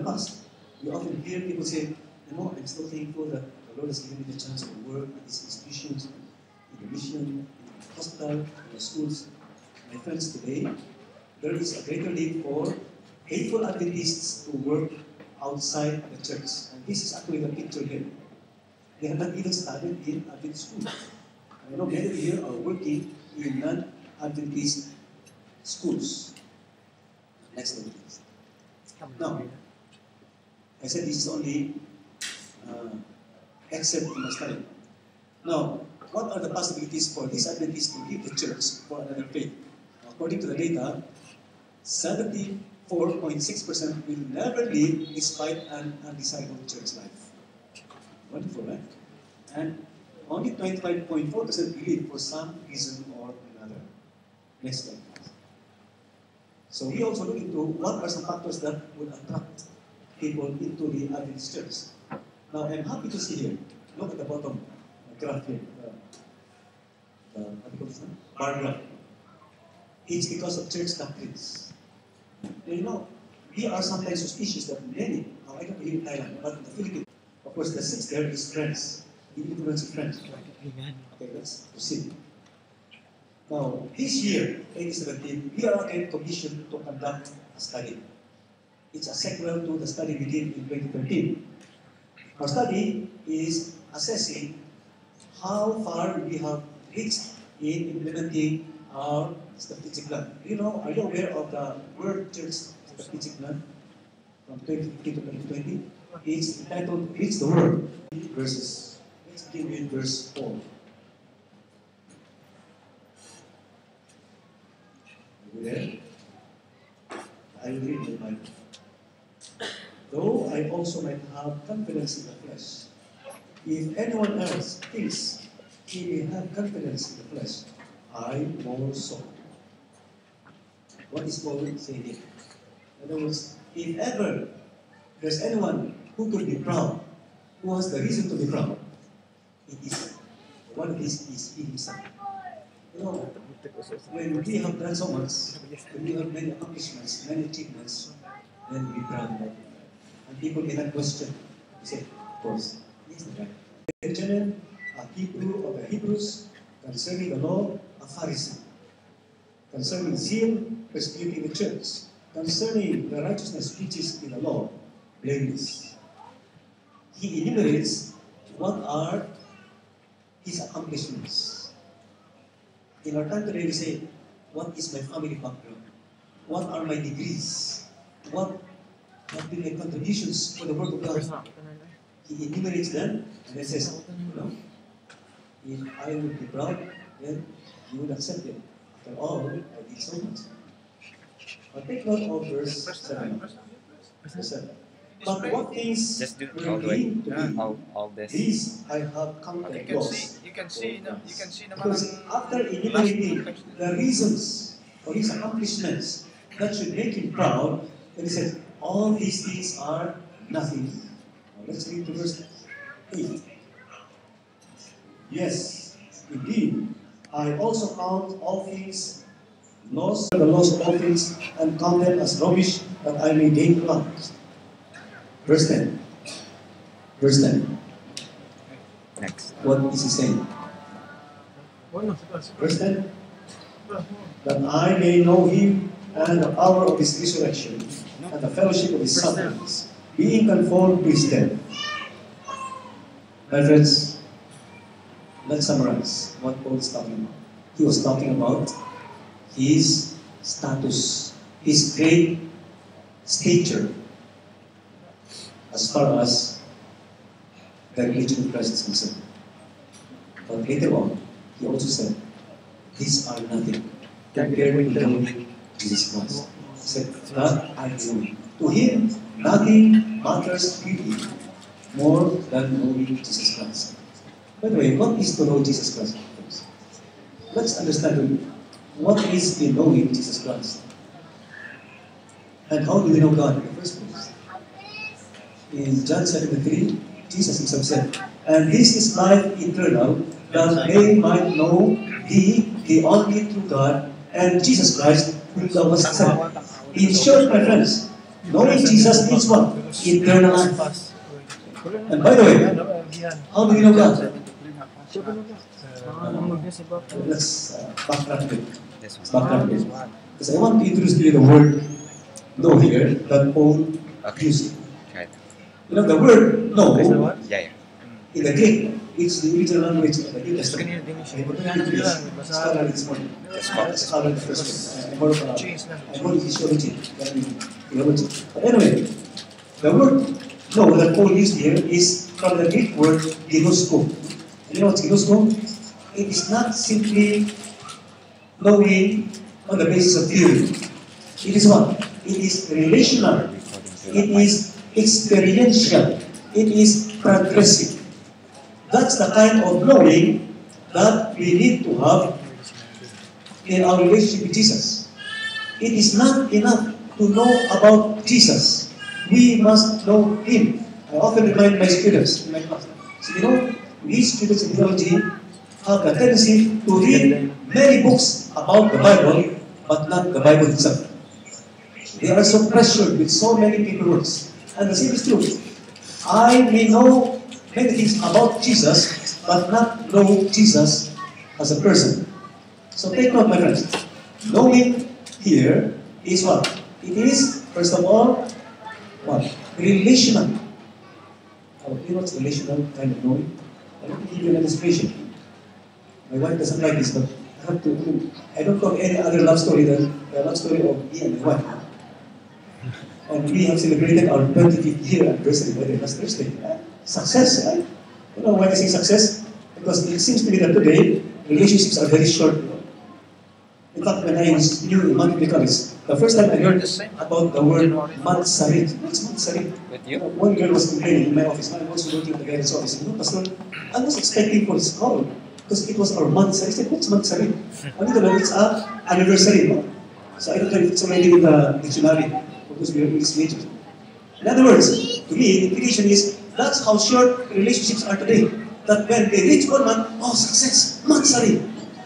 past, we often hear people say, I'm still thankful that the Lord has given me the chance to work at these institutions, in the mission, in the hospital, in the schools. My friends, today, there is a greater need for faithful Adventists to work outside the church. And this is actually the picture here. They have not even studied in Adventist school. I know many of you here are working in non-Adventist schools. Next slide, please. Now, I said this is only except in the study. Now, what are the possibilities for these Adventists to leave the church for another faith? According to the data, 74.6% will never leave despite an undesirable church life. Wonderful, right? And only 25.4% leave for some reason or another. Next slide, please. So we also look into what are some factors that would attract people into the Adventist church. Now, I'm happy to see here, look at the bottom graph here, bar graph. It's because of church doctrines. And we are sometimes suspicious that many, I don't believe in Thailand, but in the Philippines, of course, the sixth there is friends, the influence of friends. Okay, let's proceed. Now, this year, 2017, we are again commissioned to conduct a study. It's a sequel to the study we did in 2013. Our study is assessing how far we have reached in implementing our strategic plan. Are you aware of the World Church Strategic Plan from 2015 to 2020? It's entitled Reach the World. Let's begin with verse 4. Are you there? I will read the Bible. Though I also might have confidence in the flesh, if anyone else thinks he may have confidence in the flesh, I more so. What is Paul saying here? In other words, if ever there's anyone who could be proud, who has the reason to be proud, it is one of these is he himself. When we have done so much, when we have many accomplishments, many achievements, then we proud about it. And people may not question. They say, of course, he's the right. Benjamin, a Hebrew of the Hebrews, concerning the law, a Pharisee. Concerning zeal, persecuting the church. Concerning the righteousness which is in the law, blameless. He enumerates what are his accomplishments. In our time today, we say, what is my family background? What are my degrees? What have been my contributions for the work of God? He enumerates them and then says, if I would be proud, then you would accept it. After all, I did so much. But take note of verse 7. Verse 7. But what things were gained to me, these I have counted loss. You can see Because after enumerating the reasons for his accomplishments that should make him proud, then he said, all these things are nothing. Now let's read to verse 8. Yes, indeed, I also count all things loss, the loss of all things, and count them as rubbish, that I may gain Christ. Verse 10. Verse 10. Next. What is he saying? Verse 10. That I may know him and the power of his resurrection and the fellowship of his sufferings, being conformed to his death. My friends, let's summarize what Paul is talking about. He was talking about his status, his great stature, as far as the religion of Christ is concerned. But later on, he also said, these are nothing compared to knowing Jesus Christ. He said, that I know. To him, nothing matters really more than knowing Jesus Christ. By the way, what is to know Jesus Christ? Let's understand what is the knowing Jesus Christ. And how do we know God in the first place? In John 7:3, Jesus himself said, and this is life eternal, that they might know thee, the only true God, and Jesus Christ, whom thou hast sent. In short, my friends, Knowing Jesus means what? Eternal life. And by the way, how do we know God? Let's backtrack a bit. Backtrack a bit. Because I want to introduce to you the word know here that Paul used. Right. You know, the word know Yeah. in the Greek, it's the original language of the New Testament. Scholar this morning. Scholar the first one. I more physiology than theology. But anyway, the word know that Paul used here is from the Greek word ginosko. You know what's ginosko? It is not simply knowing on the basis of theory. It is what? It is relational. It is experiential. It is progressive. That's the kind of knowing that we need to have in our relationship with Jesus. It is not enough to know about Jesus. We must know Him. I often remind my students in my class. So, you know, we students in theology have a tendency to read many books about the Bible, but not the Bible itself. They are so pressured with so many paperwork. And the same is true. I may know many things about Jesus, but not know Jesus as a person. So take note, my friends. Knowing here is what? It is, first of all, what? Relational. Oh, you know what's relational kind of knowing? I want to give you an illustration. My wife doesn't like this, but I don't know any other love story than the love story of me and my wife. And we have celebrated our 25th year anniversary by the last Thursday. Success, right? You know why I say success? Because it seems to me that today, relationships are very short. You know? In fact, when I was new in Montreal College, the first time I heard about the word mansari. What's mansari? One girl was complaining in my office. I was working at the guy's office. You know, Pastor, I was expecting for his call because it was our mansari. I said, what's mansari? I don't know, it's our anniversary. No? So I don't know if it's already in the dictionary because we are English major. In other words, to me, the implication is that's how short relationships are today. That when they reach 1 month, oh, success, mansari.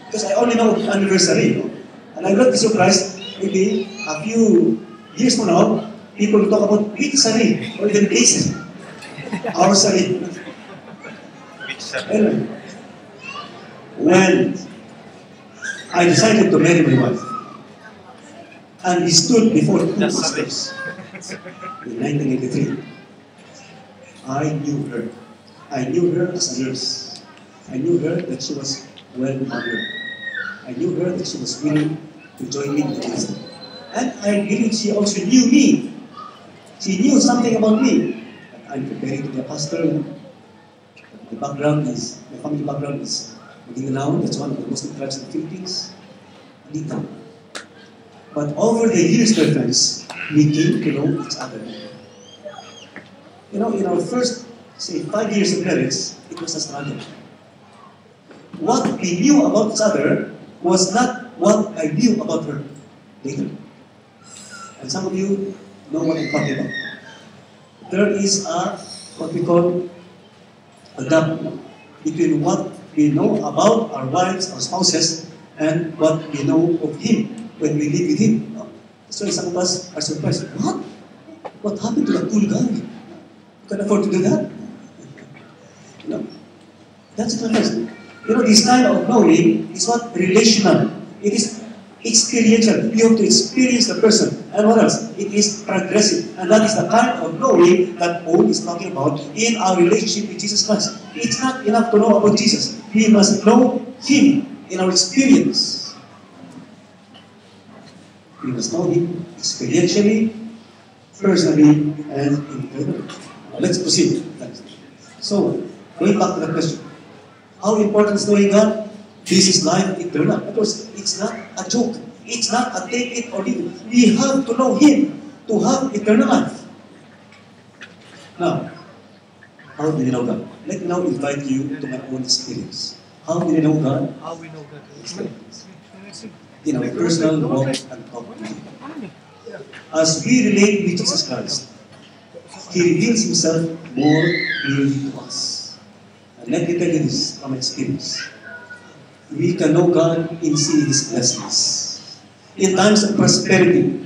Because I only know anniversary. No? And I will not be surprised, maybe a few years from now, people will talk about week sari or even days. Our sari. Anyway, when I decided to marry my wife, and we stood before two pastors in 1983, I knew her. I knew her as a nurse. I knew her that she was well-mannered. I knew her that she was willing to join me in the ministry. And I believe she also knew me. She knew something about me. I'm preparing to be a pastor. My family background is Mindanao. That's one of the Muslim tribes in the Philippines. Anita. But over the years, my friends, we came to know each other. You know, in our first, say, 5 years of marriage, it was a struggle. What we knew about each other was not what I knew about her later. And some of you know what I'm talking about. There is what we call a gap between what we know about our wives, our spouses, and what we know of him when we live with him. So some of us are surprised. What? What happened to that cool guy? You can afford to do that? You know? That's the question. You know, this kind of knowing is what relational. It is experiential. You have to experience the person. And what else? It is progressive. And that is the kind of knowing that Paul is talking about in our relationship with Jesus Christ. It's not enough to know about Jesus. We must know Him in our experience. We must know Him experientially, personally, and internally. Let's proceed. So, going back to the question. How important is knowing God? This is life eternal. Because it's not a joke. It's not a take it or leave it. We have to know Him to have eternal life. Now, how do we know God? Let me now invite you to my own experience. How do we know God? How we know that? Experience. In our personal walk and talk with Him. As we relate with Jesus Christ, He reveals Himself more clearly to us. And let me tell you this from experience. We can know God in seeing His blessings. In times of prosperity,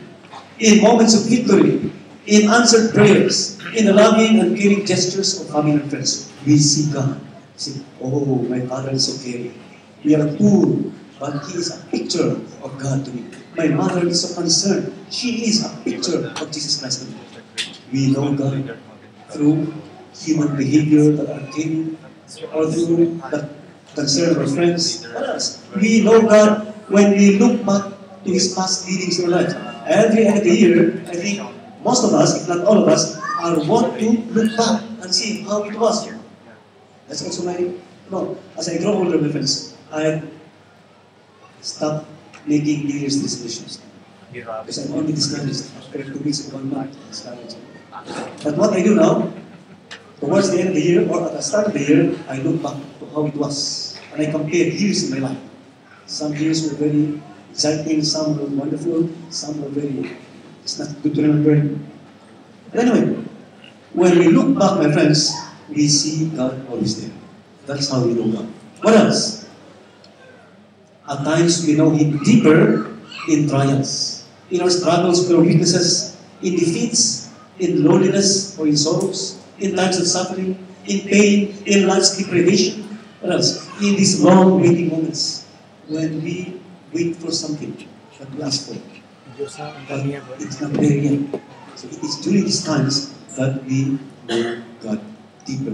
in moments of victory, in answered prayers, in the loving and caring gestures of family and friends. We see God. See, oh, my father is so caring. We are poor, but he is a picture of God to me. My mother is so concerned. She is a picture of Jesus Christ to me. We know God through human behavior that are caring, or through the concern of our friends. What else? We know God when we look back to His past leadings in our lives. Every end of the year, I think most of us, if not all of us, are want to look back and see how it was. That's also my, as I grow older, my friends, I stopped making New Year's resolutions. Because I'm only discouraged after 2 weeks of 1 month. But what I do now, towards the end of the year or at the start of the year, I look back to how it was. And I compare years in my life. Some years were very exciting, some were wonderful, some were very, it's not good to remember. But anyway, when we look back, my friends, we see God always there. That's how we know God. What else? At times we know Him deeper in trials, in our struggles with our weaknesses, in defeats, in loneliness or in sorrows, in times of suffering, in pain, in life's deprivation. What else? In these long waiting moments when we wait for something that we ask for, but it's not there yet. So it is during these times that we know God deeper.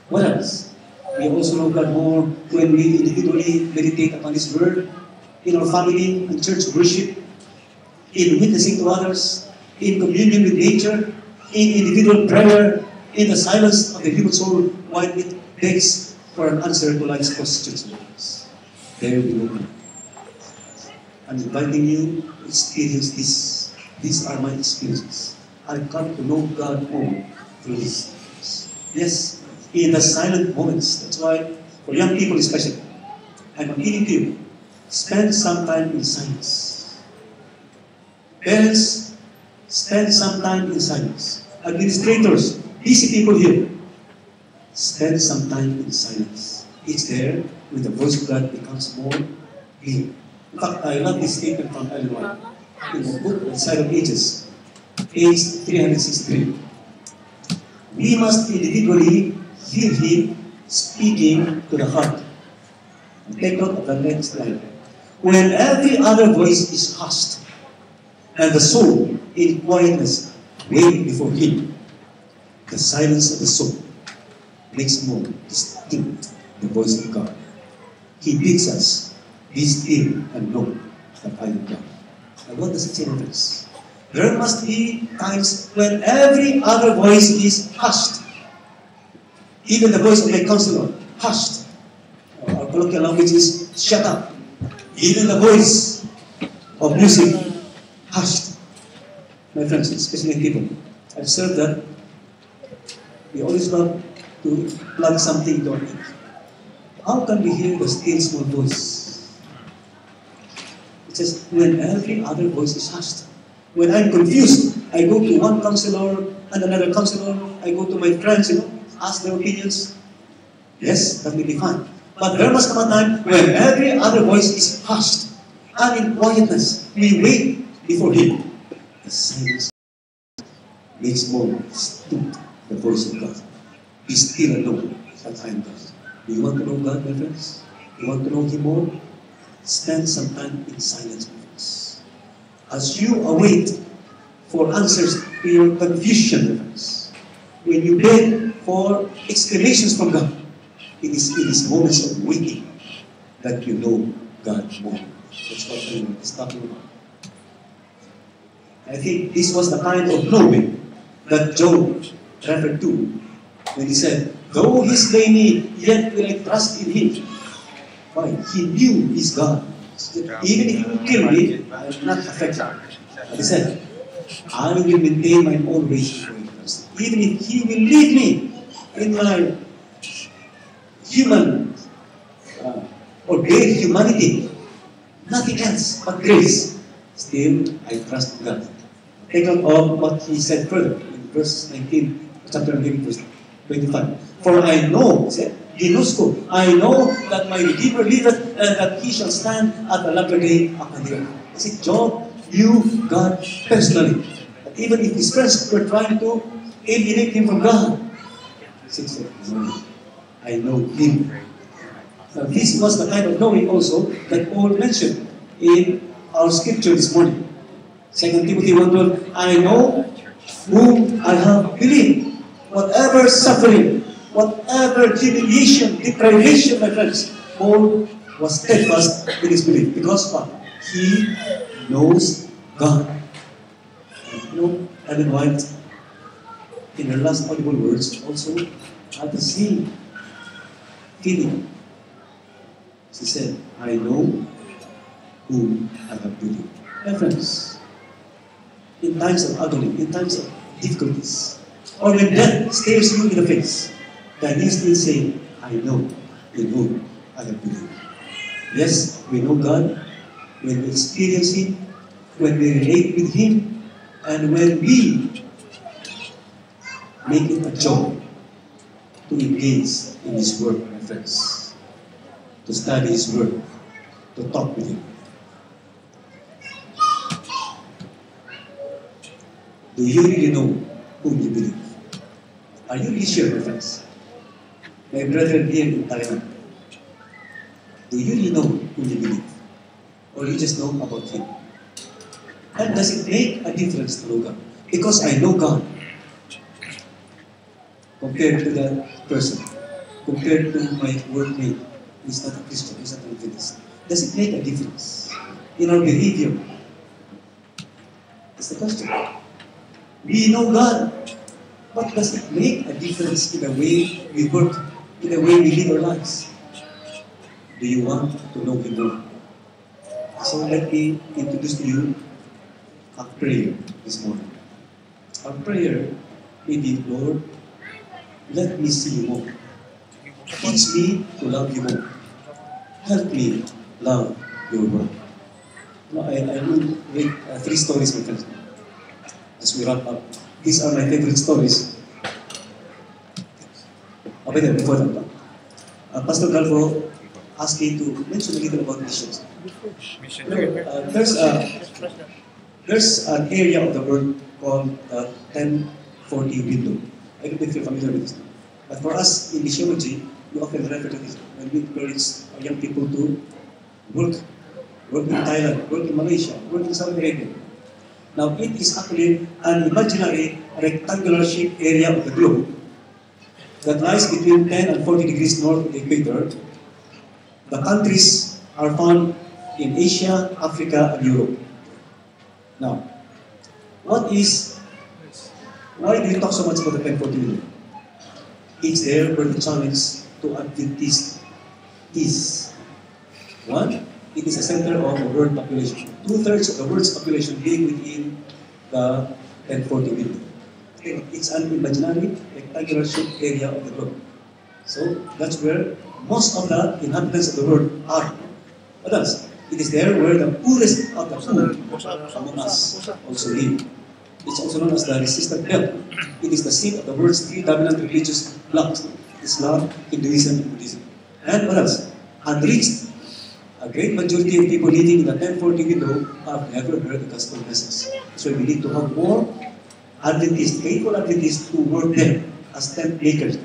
What else? We also know God more when we individually meditate upon His Word, in our family and church worship, in witnessing to others, in communion with nature, in individual prayer, in the silence of the human soul while it begs for an answer to life's questions. There we know God. I'm inviting you to experience this. These are my experiences. I've come to know God more through this. Yes, in the silent moments. That's why, for young people especially, I'm appealing to you. Spend some time in silence. Parents, spend some time in silence. Administrators, busy people here, spend some time in silence. It's there when the voice of God becomes more clear. In fact, I love this statement from Ellen White in the book The Side of Ages, page 363. We must individually hear Him speaking to the heart. Take note of the next line. When every other voice is hushed, and the soul in quietness waiting before Him, the silence of the soul makes more distinct the voice of God. He bids us, be still and know that I am God. Now what does it say in this? There must be times when every other voice is hushed. Even the voice of my counselor, hushed. Our colloquial language is shut up. Even the voice of music, hushed. My friends, especially in people, I've observed that we always love to plug something into our ear. How can we hear the still small voice? It says, when every other voice is hushed. When I'm confused, I go to one counselor and another counselor. I go to my friends, ask their opinions. Yes, that may be fine. But there must come a time when every other voice is hushed. And in quietness, we wait before Him. The silence makes more distinct the voice of God. Be still and know that I am God. Do you want to know God, my friends? You want to know Him more? Spend some time in silence, my friends. As you await for answers to your confusion, my friends, when you beg for explanations from God, it is in these moments of waiting that you know God more. That's what I was talking about. I think this was the kind of knowing that Job referred to when he said, though He slay me, yet will I trust in Him. Why? He knew He's God. Even if He will kill me, I am not affected. But he said, I will maintain my own ways before Him. Even if He will lead me in my human or great humanity, nothing else but grace, still I trust God. Take note of what he said further in verse 19, chapter 19, verse 25. For I know, he said, Ginusko, I know that my Redeemer liveth, and that He shall stand at the latter day upon the earth. He said, Job, you, God, personally. But even if his friends were trying to alienate him from God, he said, no, I know him. Now, this was the kind of knowing also that Paul mentioned in our scripture this morning. 2 Timothy 1:12, I know whom I have believed. Whatever suffering, whatever humiliation, deprivation, my friends, Paul was steadfast in his belief. Because what? He knows God. And you know, Ellen White, in her last audible words, also had the same feeling. She said, I know whom I have believed. My friends, in times of agony, in times of difficulties, or when death stares you in the face, can you still say, I know in whom I have believed? Yes, we know God, when we experience Him, when we relate with Him, and when we make it a joy to engage in His work, my friends, to study His word, to talk with Him. Do you really know whom you believe? Are you really sure, my friends? My brethren here in Thailand, do you really know whom you believe? Or you just know about Him? And does it make a difference to know God? Because I know God compared to that person, compared to my workmate who is not a Christian, who is not an Adventist. Does it make a difference in our behavior? That's the question. We know God, but does it make a difference in the way we work, in the way we live our lives? Do you want to know Him more? So let me introduce to you a prayer this morning. Our prayer may be, Lord, let me see you more. Teach me to love you more. Help me love your word. Now, I will read 3 stories, my friends, as we wrap up. These are my favorite stories. Okay, before that, Pastor Galvo asked me to mention a little about missions. There's an area of the world called the 1040 window. I don't know if you're familiar with this. But for us in missiology, we often refer to this when we encourage our young people to work in Thailand, work in Malaysia, work in Saudi Arabia. Now, it is actually an imaginary rectangular shaped area of the globe that lies between 10 and 40 degrees north of the equator. The countries are found in Asia, Africa, and Europe. Now, why do you talk so much about the 1040 window? It's there where the challenge to Adventist is. One, it is the center of the world population. 2/3 of the world's population being within the 1040 window. It's an imaginary rectangular shaped area of the globe. So that's where most of the inhabitants of the world are. What else? It is there where the poorest of the poor among us also live. It's also known as the resistant belt. It is the seat of the world's 3 dominant religious blocks: Islam, Hinduism, and Buddhism. And what else? Unreached. A great majority of people living in the 1040 window have never heard the gospel message. So we need to have more Adventists, faithful Adventists who work there as tent makers.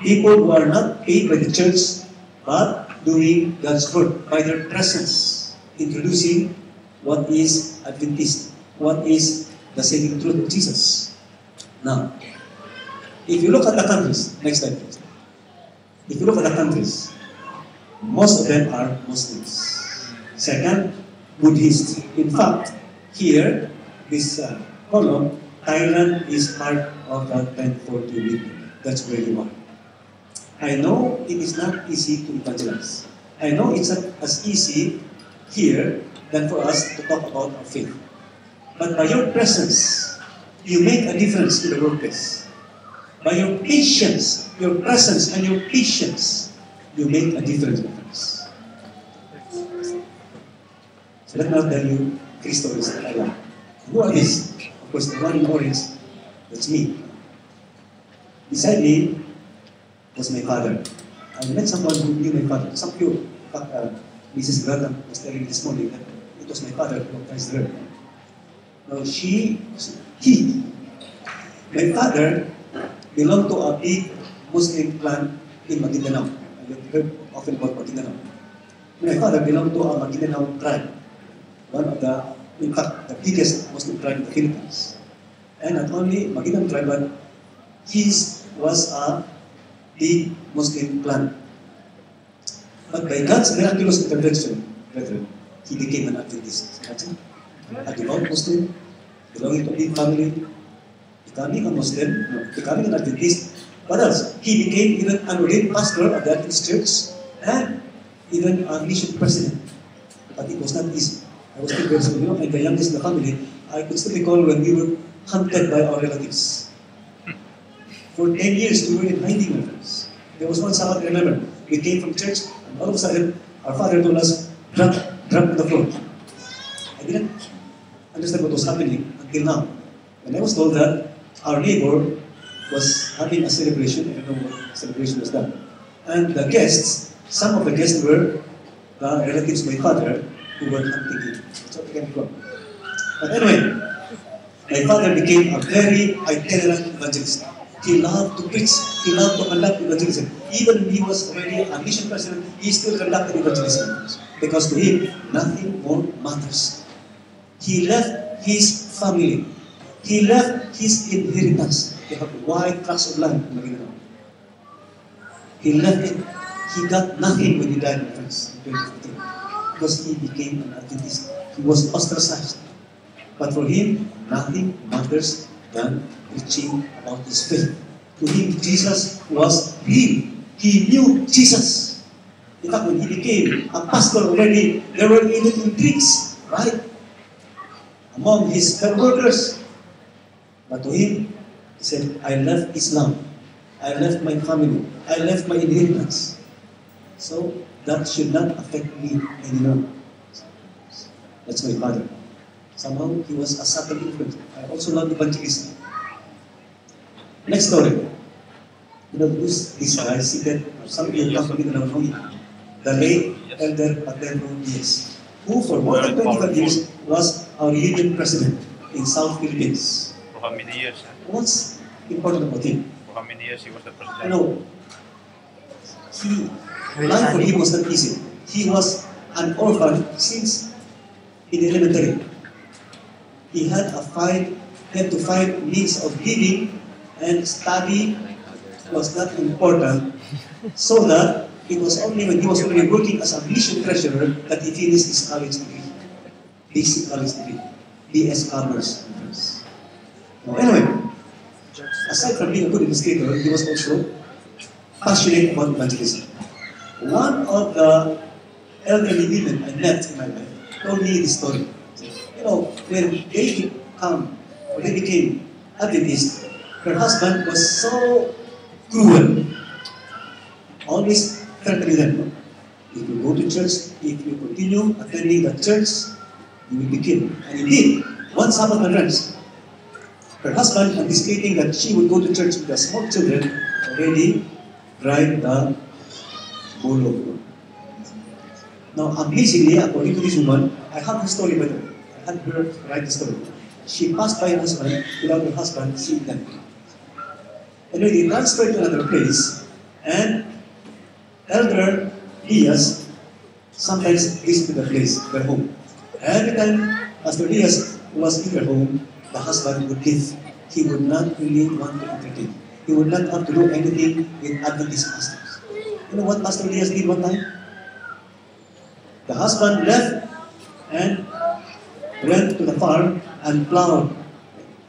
People who are not paid by the church, but doing God's work by their presence, introducing what is Adventist, what is the saving truth of Jesus. Now, if you look at the countries, next slide please. If you look at the countries, most of them are Muslims. Second, Buddhists. In fact, here, this column, Thailand is part of the 1040 window. That's where you are. I know it is not easy to evangelize. I know it's not as easy here than for us to talk about our faith. But by your presence, you make a difference in the workplace. By your patience, your presence and your patience, you make a difference, my friends. So let me now tell you 3 stories that I like. Who are these? Of course, the one in orange, that's me. Beside me was my father. I met someone who knew my father. Some of you, in fact, Mrs. Grata was telling me this morning that it was my father who baptized her. Now he, my father belonged to a big Muslim clan in Maguindanao. I've heard often about Maguindanao. My father belonged to a Maguindanao tribe, one of the, in fact, the biggest Muslim tribe in the Philippines. And not only Maguindanao tribe, but his was a big Muslim clan. But by God's miraculous intervention, brethren, he became an Adventist. Imagine, a devout Muslim, belonging to a big family, becoming a Muslim, no, becoming an Adventist. What else? He became even an ordained pastor of the Adventist church and even a mission president. But it was not easy. I was still very small, and the youngest in the family. I could still recall when we were hunted by our relatives. For 10 years, we were in hiding, my friends. There was one Sabbath, I remember, we came from church, and all of a sudden, our father told us, drop on the floor. I didn't understand what was happening until now. When I was told that our neighbor was having a celebration, I don't know what celebration was that. And the guests, some of the guests were the relatives of my father who were hunting him. That's what we can go. But anyway, my father became a very itinerant evangelist. He loved to preach. He loved to conduct evangelism. Even when he was already a mission president, he still conducted evangelism. Because to him, nothing more matters. He left his family. He left his inheritance. They have a wide tract of land in Maguindanao. He left it. He got nothing when he died, my friends, in 2015. Because he became an Adventist. He was ostracized. But for him, nothing matters than preaching about his faith. To him, Jesus was real. He knew Jesus. In fact, when he became a pastor already, there were even intrigues, right? Among his fellow workers. But to him, he said, I left Islam. I left my family. I left my inheritance. So that should not affect me anymore. That's my father. Somehow he was a subtle influence. I also love evangelism. Next story. You know who's this guy seated? Some of you probably don't know him. The late Elder Adil, who for more than 25 years was our union president in South Philippines. For how many years? What's important about him? For how many years he was the president? No. Life for him was not easy. He was an orphan since in elementary. He had to find means of living, and study was not important. So that it was only when he was already working as a mission treasurer that he finished his college degree. Basic college degree. BS Commerce. Now, anyway, aside from being a good investigator, he was also passionate about evangelism. One of the elderly women I met in my life told me this story. You know, when they became Adventist, her husband was so cruel, always threatening them. If you go to church, if you continue attending the church, you will be killed. And indeed, one Sabbath, my friends, her husband, anticipating that she would go to church with the small children, already drive the bull. Now, amazingly, according to this woman, I have the story better. I had her write the story. She passed by her husband without her husband seeing them. And when they transferred to another place, and Elder Diaz sometimes visited the place, their home. Every time Pastor Diaz was in their home, the husband would leave. He would not really want to entertain. He would not want to do anything with Adventist pastors. You know what Pastor Diaz did one time? The husband left and went to the farm and plowed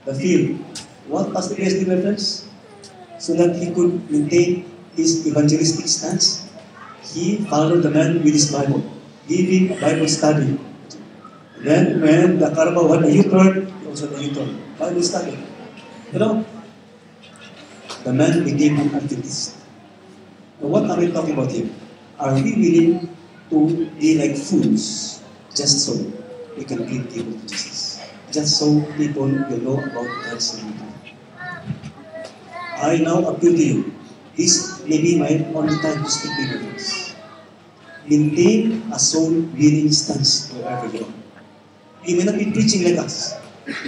the field. What Pastor Diaz did, my friends? So that he could maintain his evangelistic stance, he followed the man with his Bible, giving Bible study. Then when the Carabao had a U-turn, he also had a U-turn. Bible study. You know, the man became an Adventist. Now what are we talking about here? Are we willing to be like fools just so we can bring people to Jesus? Just so people will know about God's religion. I now appeal to you. This may be my only time to speak to you. Maintain a soul-winning stance wherever you are. You may not be preaching like us.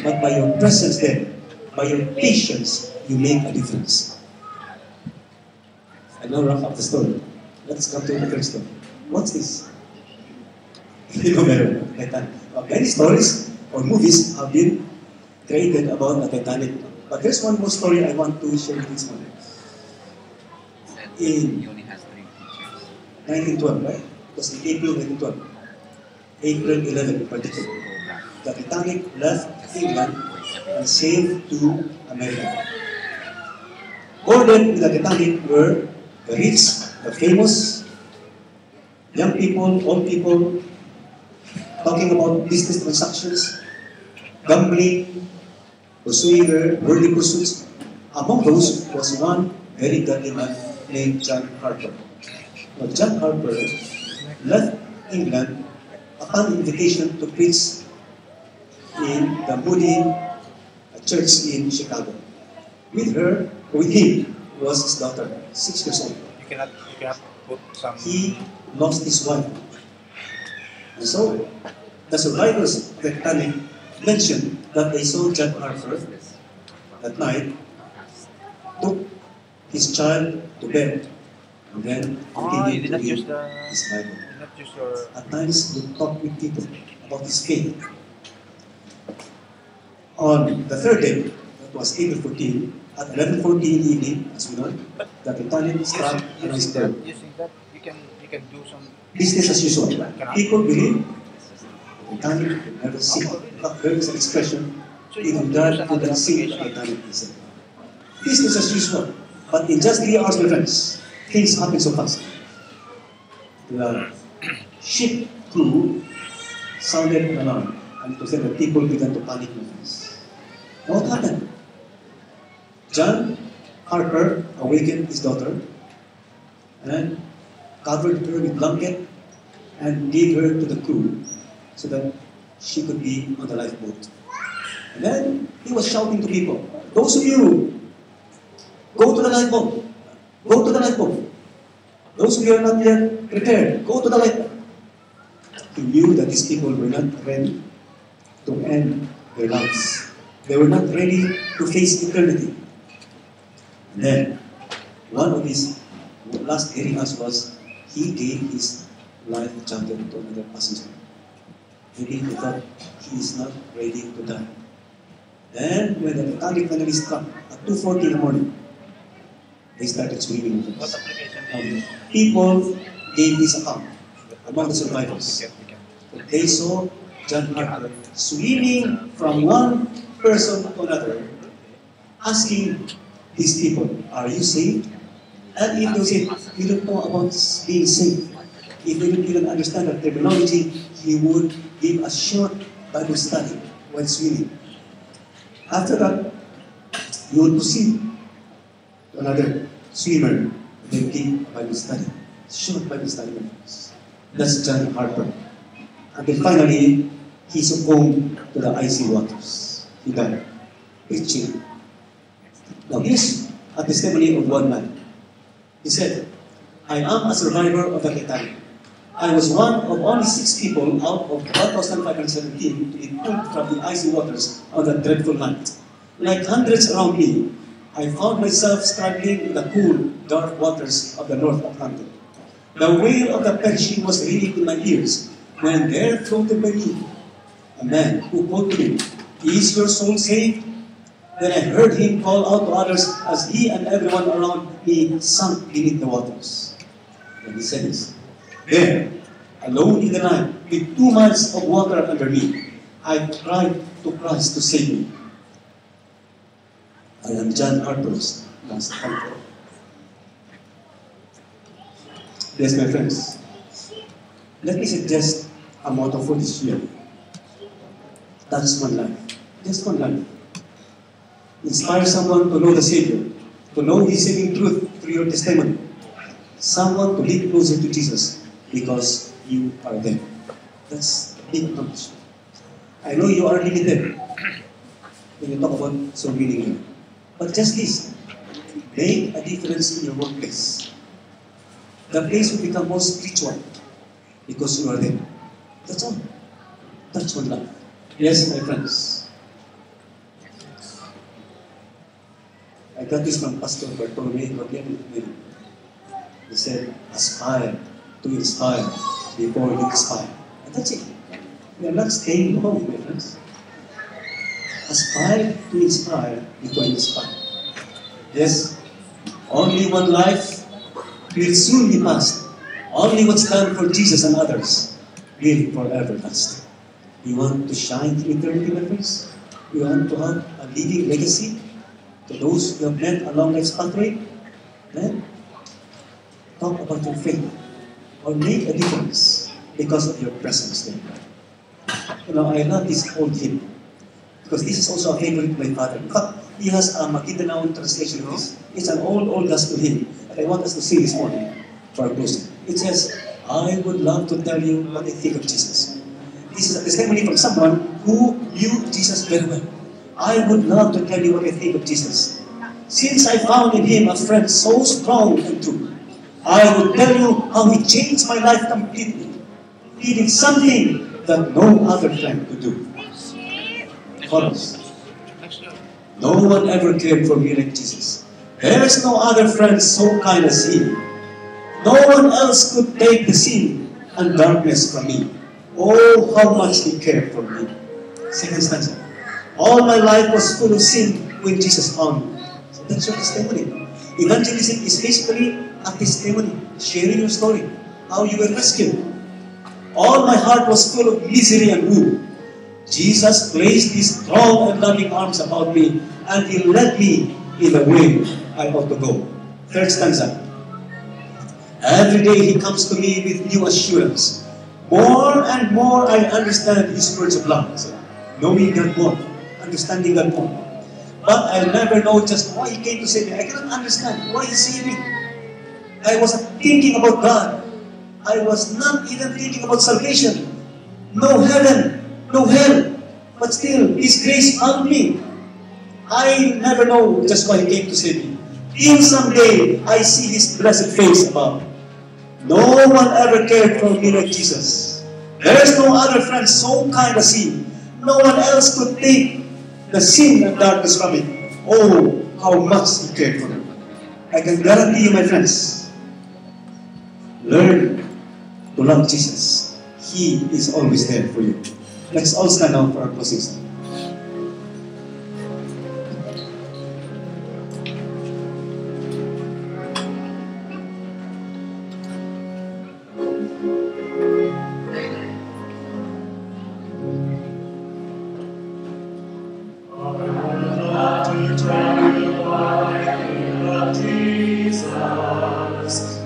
but by your presence there, by your patience, you make a difference. I now wrap up the story. Let's come to the first story. What's this? You know better. Titanic. Many stories or movies have been created about the Titanic. But there's one more story I want to share with this morning. In He only has 3 teachers. 1912, right? It was in April 1912. April 11 in particular. The Titanic left England and sailed to America. Boarded with the Titanic were the rich, the famous, young people, old people, talking about business transactions, gambling, pursuing their worldly pursuits. Among those was one very godly man named John Harper. Now, John Harper left England upon invitation to preach in the Moody church in Chicago. With him was his daughter, 6 years old. You cannot put some. He lost his wife. And so, the survivors of the Titanic mentioned that they saw John Harper that night, took his child to bed, and then You did continued not to use read the. his Bible. You did not use your. At times, he would talk with people about his faith. On the third day, that was April 14, at 11:14 in the evening, as we know, the Titanic struck an iceberg. Using that, you can do some. Business as usual. People believe the Titanic will never sink. In fact, there is an expression, even God could not sink the Titanic itself. Business as usual. But in just 3 hours, my friends, things happen so fast. The ship crew sounded an alarm, and to say that people began to panic, my friends. Now what happened? John Harper awakened his daughter and covered her with blanket and gave her to the crew so that she could be on the lifeboat. And then he was shouting to people, those of you, go to the lifeboat. Go to the lifeboat. Those of you are not yet prepared, go to the lifeboat. He knew that these people were not ready to end their lives. They were not ready to face eternity. And then, one of his last areas was he gave his life jacket to another passenger. Maybe he thought he is not ready to die. Then, when the Titanic finally struck at 2:40 in the morning, they started swimming. What application do you use? People gave this account among the survivors. They saw John Harper swimming from one person to another, asking these people, are you saved? And if they say, we don't know about being saved, if they don't even understand the terminology, he would give a short Bible study while swimming. After that, he would proceed to another swimmer, then give a Bible study. Short Bible study. That's John Harper. And then finally, he succumbed to the icy waters. He died, preaching. Now here's a testimony of one man. He said, I am a survivor of the Titanic. I was one of only 6 people out of 1,517 to be pulled from the icy waters on that dreadful night. Like hundreds around me, I found myself struggling in the cool, dark waters of the North Atlantic. The wail of the perishing was ringing in my ears when there floated by me a man who called to me, is your soul saved? Then I heard him call out to others as he and everyone around me sunk beneath the waters. And he said this, there, alone in the night, with 2 miles of water under me, I cried to Christ to save me. I am John Harper's last comfort. Yes, my friends, let me suggest a motto for this year. That's one life. Just one life. Inspire someone to know the Savior, to know His saving truth through your testimony. Someone to live closer to Jesus because you are there. That's a big accomplishment. I know you are limited when you talk about so many here. But just this, make a difference in your workplace. The place will become more spiritual because you are there. That's all. That's one life. Yes, my friends. I got this from Pastor Bartolome. He said, aspire to inspire before you expire. And that's it. We are not staying home, my friends. Aspire to inspire before you inspire. Yes, only one life will soon be past. Only what's done for Jesus and others will forever last. You want to shine in eternity, my friends? You want to have a living legacy to those you have met along life's pathway? Then talk about your faith or make a difference because of your presence there. You know, I love this old hymn because this is also a favorite of my father. In fact, he has a Maguindanao translation of this. It's an old gospel hymn, and I want us to sing this morning for our closing. It says, I would love to tell you what I think of Jesus. This is a testimony from someone who knew Jesus very well. I would love to tell you what I think of Jesus. Since I found in him a friend so strong and true, I would tell you how he changed my life completely. He did something that no other friend could do. Chorus. No one ever cared for me like Jesus. There's no other friend so kind as he. No one else could take the sin and darkness from me. Oh, how much he cared for me. Second stanza. All my life was full of sin when Jesus found me. So that's your testimony. Evangelism is basically a testimony, sharing your story, how you were rescued. All my heart was full of misery and woe. Jesus placed his strong and loving arms about me, and he led me in the way I ought to go. Third stanza. Every day he comes to me with new assurance. More and more I understand his words of love. Knowing God more, understanding God more. But I'll never know just why he came to save me. I cannot understand why he saved me. I wasn't thinking about God. I was not even thinking about salvation. No heaven, no hell. But still, his grace found me. I never know just why he came to save me. Till someday, I see his blessed face above. No one ever cared for me like Jesus. There is no other friend so kind as he. No one else could take the sin and darkness from me. Oh, how much he cared for me. I can guarantee you, my friends, learn to love Jesus. He is always there for you. Let's all stand up for our closing song.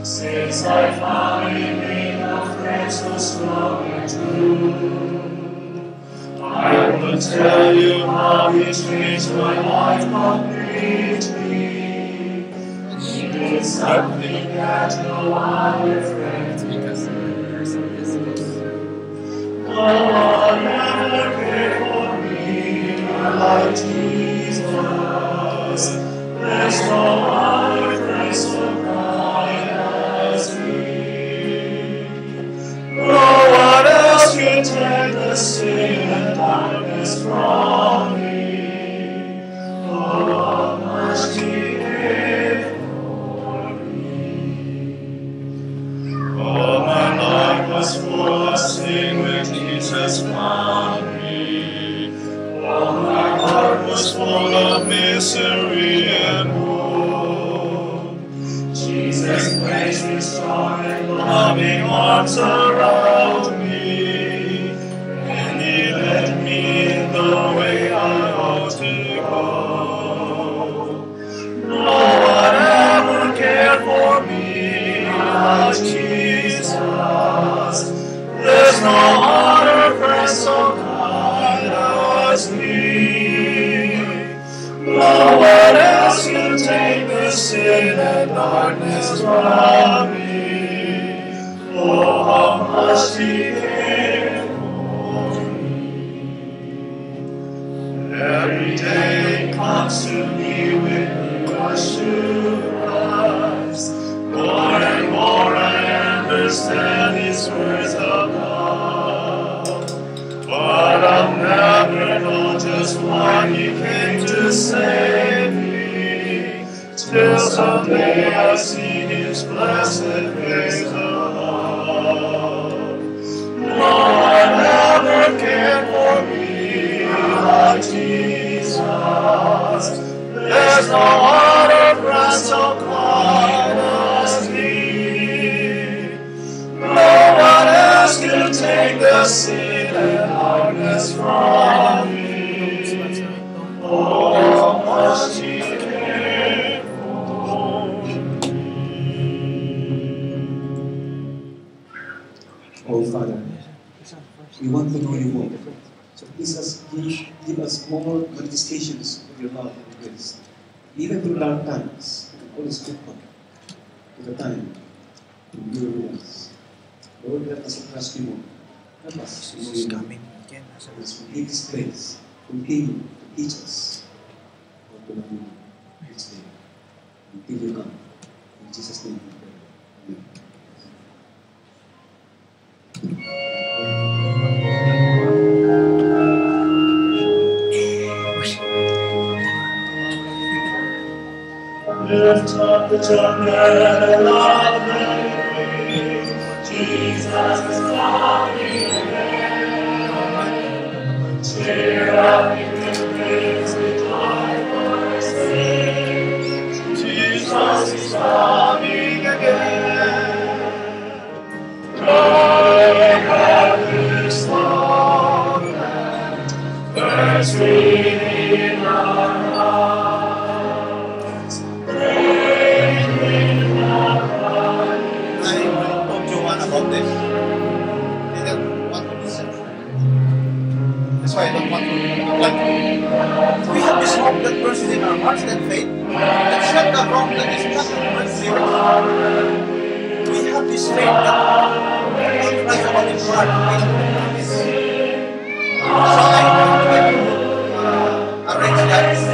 Since I found in him a friend so strong and true, I will tell you how he changed my life completely. He did something that no other friend could. No one ever cared for me like Jesus. There's no other friend so kind as me. No one else can take the sin and darkness from me. Oh, how much he gave for me. Oh, my life was full of sin when Jesus found me. Oh, my heart was full of misery and woe. Jesus placed his strong and loving arms around me, and he led me in the way I ought to go. No one ever cared for me like Jesus. There's no other friend so kind as me. No one else can take the sin and darkness from me. Oh, how much he cared for me. Every day comes to me with new assurance. More and more I understand his words of love. But I'll never know just why he came to save me. till someday I see His blessed face above. No one ever cared for me like Jesus. There's no other friend so kind as He. No one else can take the sin and darkness from me. Oh, how much He cared for me. Oh Father, we want to know you more. So please give us more manifestations of your love and grace. Even through dark times, we can always look back to the time when you were with us. Lord, let us trust you more. Help us to know you more. As we leave this place, continue to teach us how to love you each day. Until you come. In Jesus' name we pray. Amen. Lift up the children of the Jesus is coming again. Cheer up, you pilgrims, we die for sin. Jesus is coming again. Joy of this long land, first reading in our hearts. Great wind of I told you one about this. They don't want to listen. That's why I don't want to. Like, we have this hope that bursts in our hearts, that faith. That shut the wrong, that is not the first zero. We have this faith that like about His word, faith in the promise. So I try to arrange that.